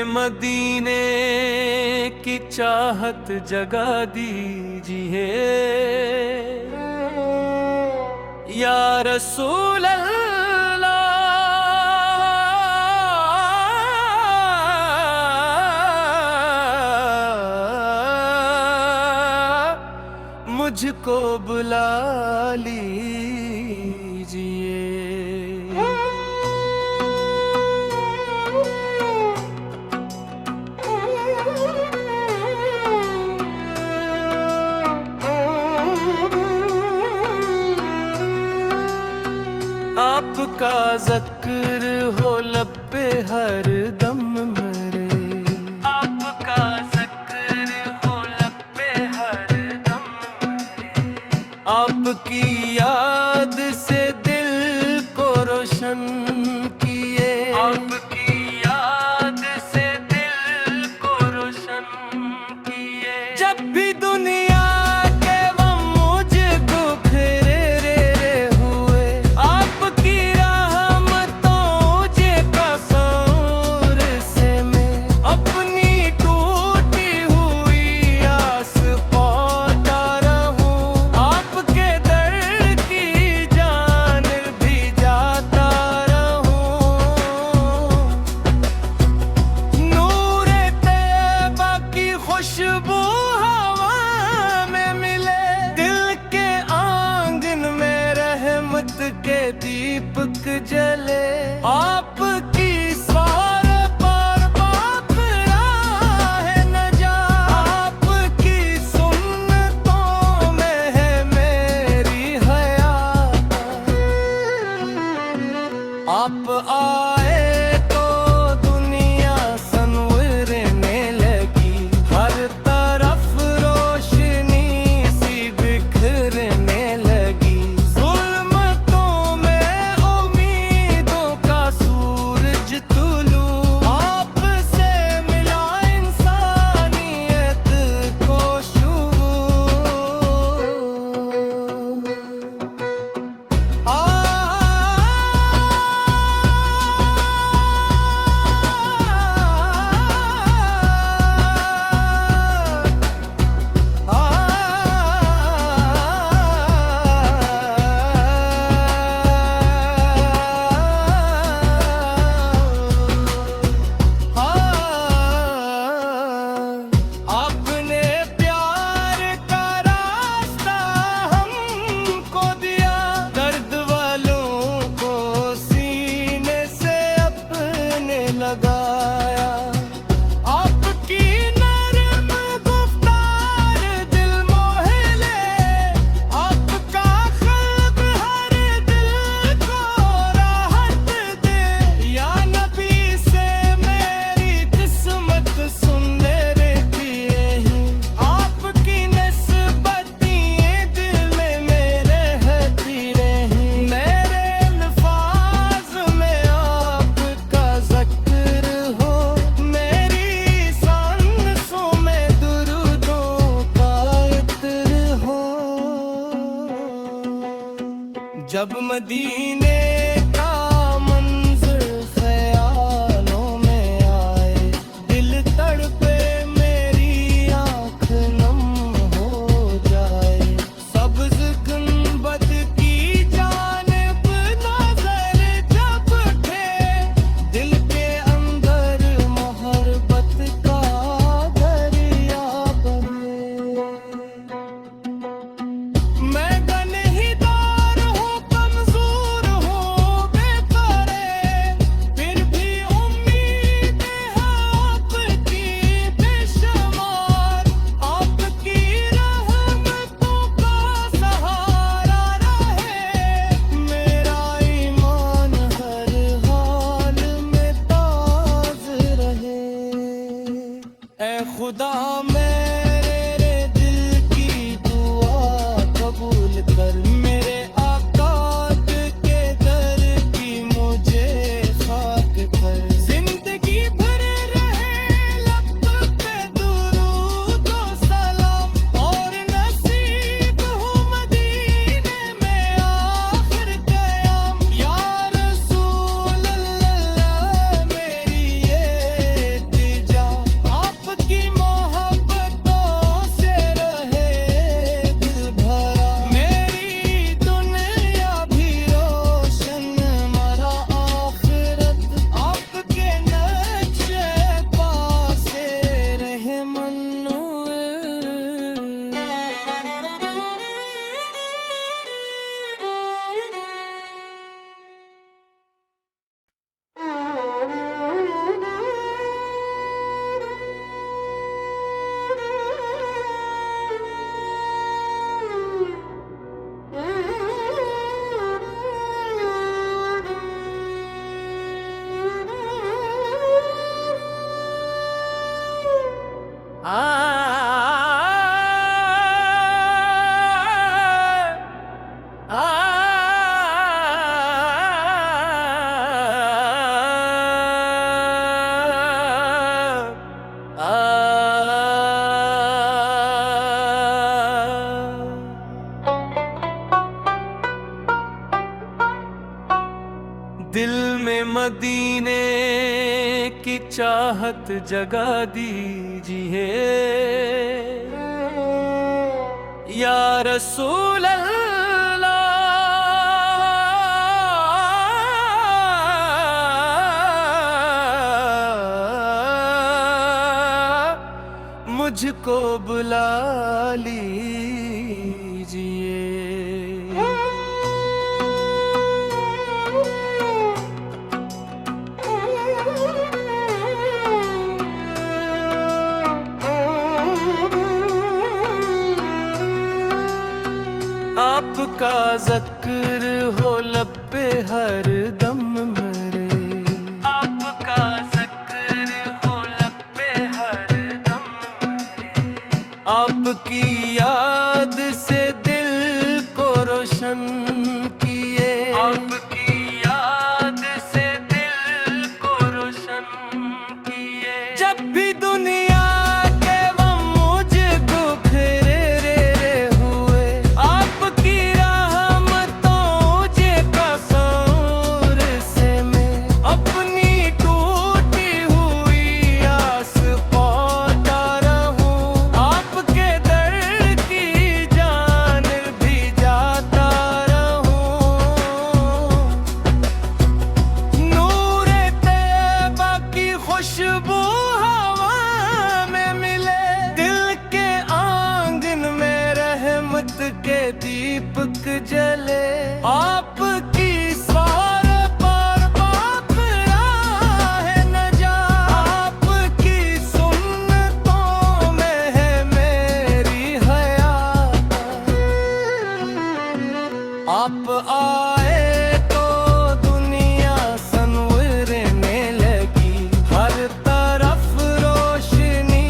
मदीने की चाहत जगा दीजिए या रसूल अल्लाह। मुझको बुला लीजिए। आपका ज़िक्र हो लब पे हर दम मेरे, आपका ज़िक्र हो लब पे हर दम मेरे। आपकी याद से दिल को रोशन किए, आपकी याद से दिल को रोशन किए। जब भी दुनिया खुशबू हवा में मिले, दिल के आंगन में रहमत के दीपक जले। आपकी स्वार पर बाप राह नजात, आपकी सुन्नतों में है मेरी हयात। आप आए तो दुनिया संवरने लगी, हर तरफ रोशनी सी बिखरने लगी। ज़ुल्मतों में उम्मीदों का सूरज तुलू, आपसे मिला इंसानियत को शूर। आपने प्यार का रास्ता हमको दिया, दर्द वालों को सीने से अपने लगाया। आपकी नरम गुफ्तार दिल मोह ले, आपका ख़ल्क़ हर दिल को राहत दे। या नबी से मेरी किस्मत सुंदर थी यही, आपकी नस्बतें दिल में मेरे रहती रही। मेरे अल्फाज में आपका ज़िक्र हो, मेरी सांसों में दुरूदों का इत्र हो। जब मदीने का मंज़र ख़यालों में आए, दिल तड़पे मेरी आँख नम हो जाए। सब्ज़ गुंबद की जानिब नज़र जब उठे, दिल के अंदर मोहब्बत का दरिया बहे। मैं गनहिदार हूँ, कमज़ोर हूँ, बेक़रार, फिर भी उम्मीद है आपकी बेशुमार। आपकी रहमतों का सहारा रहे, मेरा ईमान हर हाल में ताज़ रहे। ऐ खुदा मेरे दिल की दुआ कबूल कर, मेरे आका के दर की मुझे खाक कर। जिंदगी भर रहे लब पे दुरूद व सलाम, और नसीब हो मदीने में आखिर क़याम। या रसूल अल्लाह मेरी ये मदीने की चाहत जगा दीजिए या रसूल अल्लाह, मुझको बुला लीजिए। आपका ज़िक्र हो लब पे हर दम मेरे, आपका ज़िक्र हो लब पे हर दम मेरे, आपकी याद से दिल को रोशन किए, आपकी याद से दिल को रोशन किए। जब भी दुनिया खुशबू हवा में मिले, दिल के आंगन में रहमत के दीपक जले। आपकी स्वार पर बाप राह नजात, आपकी सुन्नतों में है मेरी हयात। आप आए तो दुनिया संवरने लगी, हर तरफ रोशनी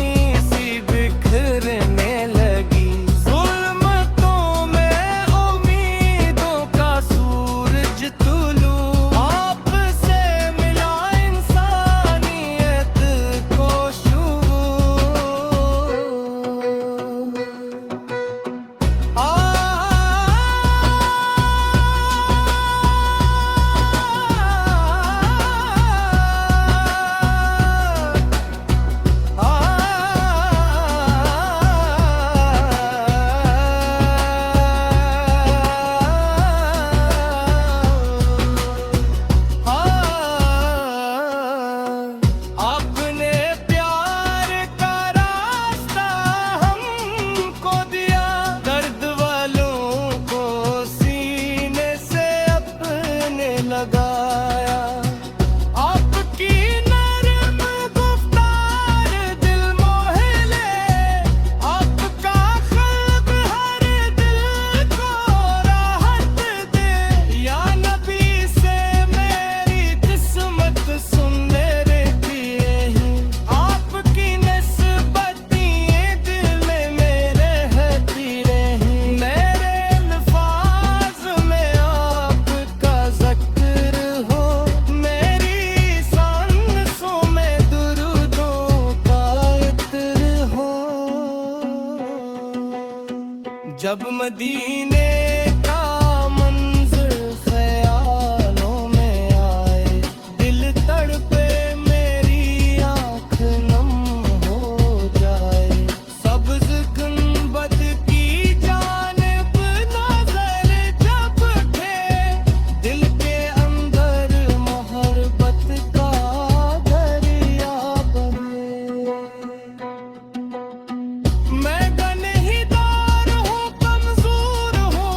सी बिखरने लगी। ज़ुल्मतों में उम्मीदों का सूरज तुलू, आपसे मिला इंसानियत को शूर। आपने प्यार का रास्ता हमको दिया, दर्द वालों को सीने से अपने लगाया। आपकी नरम गुफ्तार दिल मोह ले, आपका ख़ल्क़ हर दिल को राहत दे। या नबी से मेरी किस्मत सुंदर किए हैं, आपकी नस्बतें दिल में मेरे रहती रही। मेरे अल्फाज में आपका ज़िक्र हो, मेरी सांसों में दुरूदों का इत्र हो। जब मदीने का मंज़र ख़यालों में आए, दिल तड़पे मेरी आँख नम हो जाए। सब्ज़ गुंबद की जानिब नज़र जब उठे, दिल के अंदर मोहब्बत का दरिया बहे। मैं गनहिदार हूँ, कमज़ोर हूँ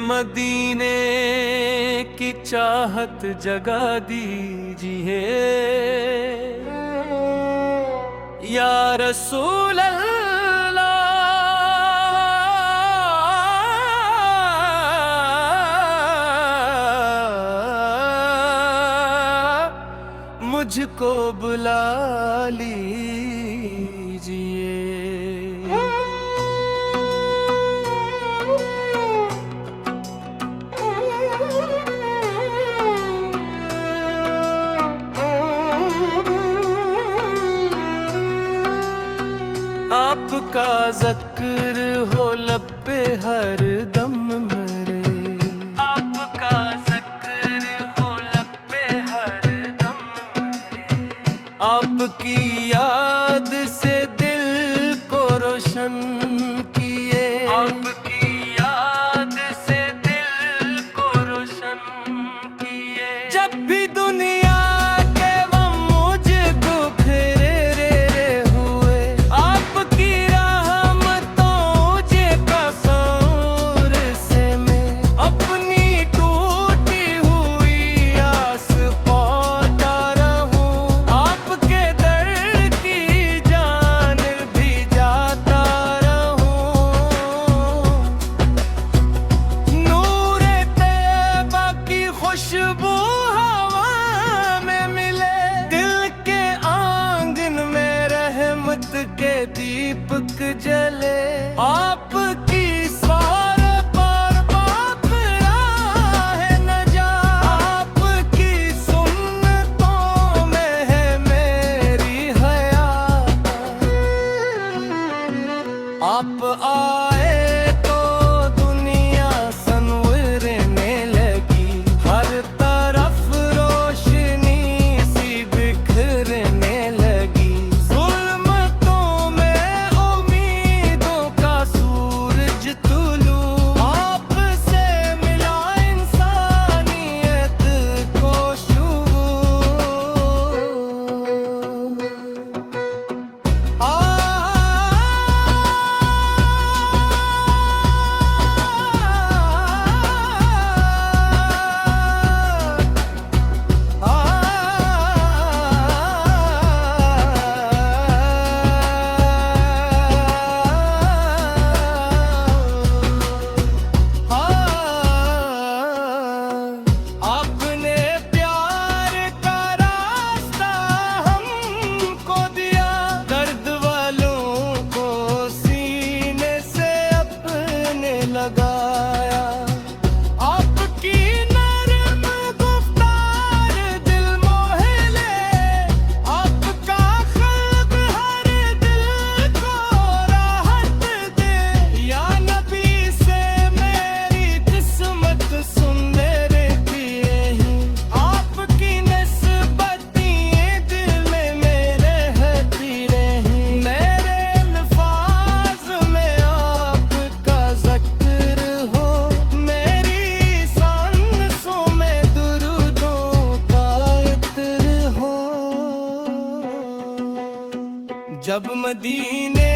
मदीने की चाहत जगा दीजिए या रसूल अल्लाह, मुझको बुला लीजिए। आपका ज़िक्र हो लब पे हर दम मेरे, आपका ज़िक्र हो लब पे हर दम मेरे, आपकी याद से दिल को रोशन किए, आपकी याद से दिल को रोशन किए। जब भी दुनिया खुशबू हवा में मिले, दिल के आंगन में रहमत के दीपक जले। आपकी सार पार बाप राह नजात, आपकी सुन्नतों में है मेरी हयात। आप आए तो दुनिया संवरने लगी, हर तरफ रोशनी सी बिखरने लगी। ज़ुल्मतों में उम्मीदों का सूरज तुलू, आपसे मिला इंसानियत को शूर। आपने प्यार का रास्ता हमको दिया, दर्द वालों को सीने से अपने लगाया। आपकी नरम गुफ्तार दिल मोह ले, आपका खल्क हर दिल को राहत दे। या नबी से मेरी किस्मत सुंदर थी यही, आपकी निस्बतें दिल में मेरे रहती रही। मेरे अल्फाज में आपका ज़िक्र हो, मेरी सांसों में दुरूदों का इत्र हो। जब मदीने